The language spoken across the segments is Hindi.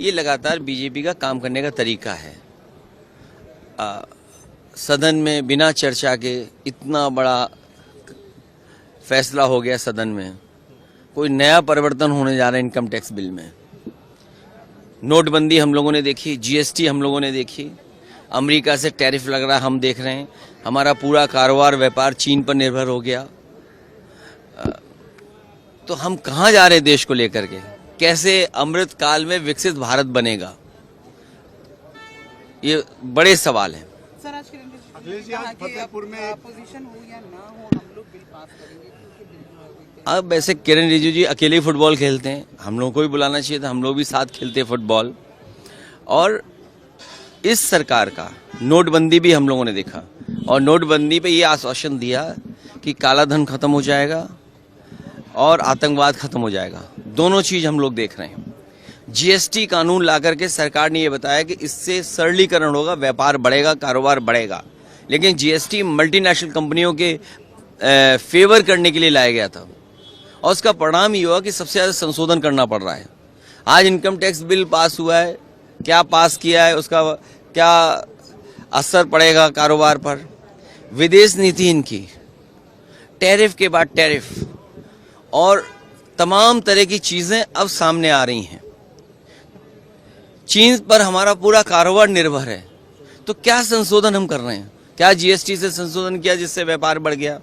ये लगातार बीजेपी का काम करने का तरीका है। सदन में बिना चर्चा के इतना बड़ा फैसला हो गया सदन में। कोई नया परिवर्तन होने जा रहा है इनकम टैक्स बिल में। नोटबंदी हम लोगों ने देखी, जीएसटी हम लोगों ने देखी, अमेरिका से टैरिफ लग रहा हम देख रहे हैं, हमारा पूरा कारोबार व्यापार चीन पर निर्भर हो गया। तो हम कहाँ जा रहे हैं देश को लेकर के? कैसे अमृत काल में विकसित भारत बनेगा? ये बड़े सवाल हैं। सर, आज अखिलेश जी, आज फतेहपुर में अपोजिशन हो या ना हो, हम लोग बिल पास करेंगे क्योंकि बिल जो है अब वैसे किरण रिजिजू जी अकेले ही फुटबॉल खेलते हैं, हम लोगों को भी बुलाना चाहिए था, हम लोग भी साथ खेलते हैं फुटबॉल। और इस सरकार का नोटबंदी भी हम लोगों ने देखा, और नोटबंदी पे ये आश्वासन दिया कि काला धन खत्म हो जाएगा और आतंकवाद खत्म हो जाएगा। दोनों चीज हम लोग देख रहे हैं। जीएसटी कानून ला करके सरकार ने ये बताया कि इससे सरलीकरण होगा, व्यापार बढ़ेगा, कारोबार बढ़ेगा। लेकिन जीएसटी मल्टीनेशनल कंपनियों के फेवर करने के लिए लाया गया था, और उसका परिणाम ये हुआ कि सबसे ज़्यादा संशोधन करना पड़ रहा है। आज इनकम टैक्स बिल पास हुआ है, क्या पास किया है, उसका क्या असर पड़ेगा कारोबार पर? विदेश नीति इनकी, टैरिफ के बाद टैरिफ, और तमाम तरह की चीज़ें अब सामने आ रही हैं। चीन पर हमारा पूरा कारोबार निर्भर है, तो क्या संशोधन हम कर रहे हैं? क्या जीएसटी से संशोधन किया जिससे व्यापार बढ़ गया?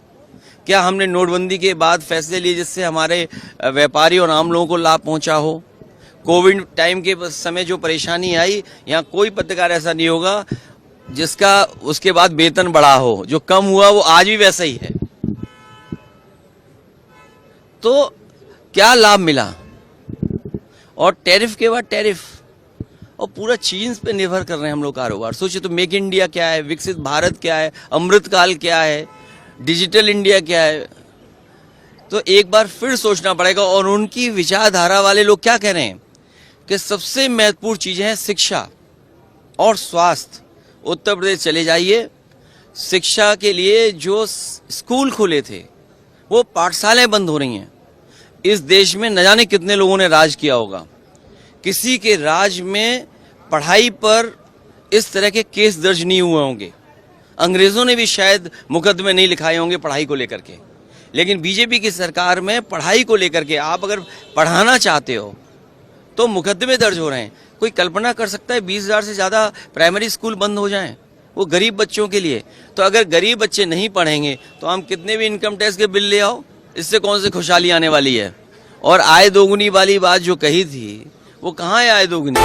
क्या हमने नोटबंदी के बाद फैसले लिए जिससे हमारे व्यापारी और आम लोगों को लाभ पहुंचा हो? कोविड टाइम के समय जो परेशानी आई, यहाँ कोई पत्रकार ऐसा नहीं होगा जिसका उसके बाद वेतन बढ़ा हो। जो कम हुआ वो आज भी वैसा ही है। तो क्या लाभ मिला? और टैरिफ के बाद टैरिफ, और पूरा चीन पे निर्भर कर रहे हैं हम लोग कारोबार। सोचिए तो मेक इंडिया क्या है, विकसित भारत क्या है, अमृतकाल क्या है, डिजिटल इंडिया क्या है? तो एक बार फिर सोचना पड़ेगा। और उनकी विचारधारा वाले लोग क्या कह रहे हैं कि सबसे महत्वपूर्ण चीजें हैं शिक्षा और स्वास्थ्य। उत्तर प्रदेश चले जाइए, शिक्षा के लिए जो स्कूल खुले थे वो पाठशालाएं बंद हो रही हैं। इस देश में न जाने कितने लोगों ने राज किया होगा, किसी के राज में पढ़ाई पर इस तरह के केस दर्ज नहीं हुए होंगे। अंग्रेजों ने भी शायद मुकदमे नहीं लिखाए होंगे पढ़ाई को लेकर के। लेकिन बीजेपी की सरकार में पढ़ाई को लेकर के आप अगर पढ़ाना चाहते हो तो मुकदमे दर्ज हो रहे हैं। कोई कल्पना कर सकता है 20,000 से ज़्यादा प्राइमरी स्कूल बंद हो जाएं, वो गरीब बच्चों के लिए? तो अगर गरीब बच्चे नहीं पढ़ेंगे तो हम कितने भी इनकम टैक्स के बिल ले आओ, इससे कौन सी खुशहाली आने वाली है? और आय दोगुनी वाली बात जो कही थी, वो कहाँ है आय दोगुनी?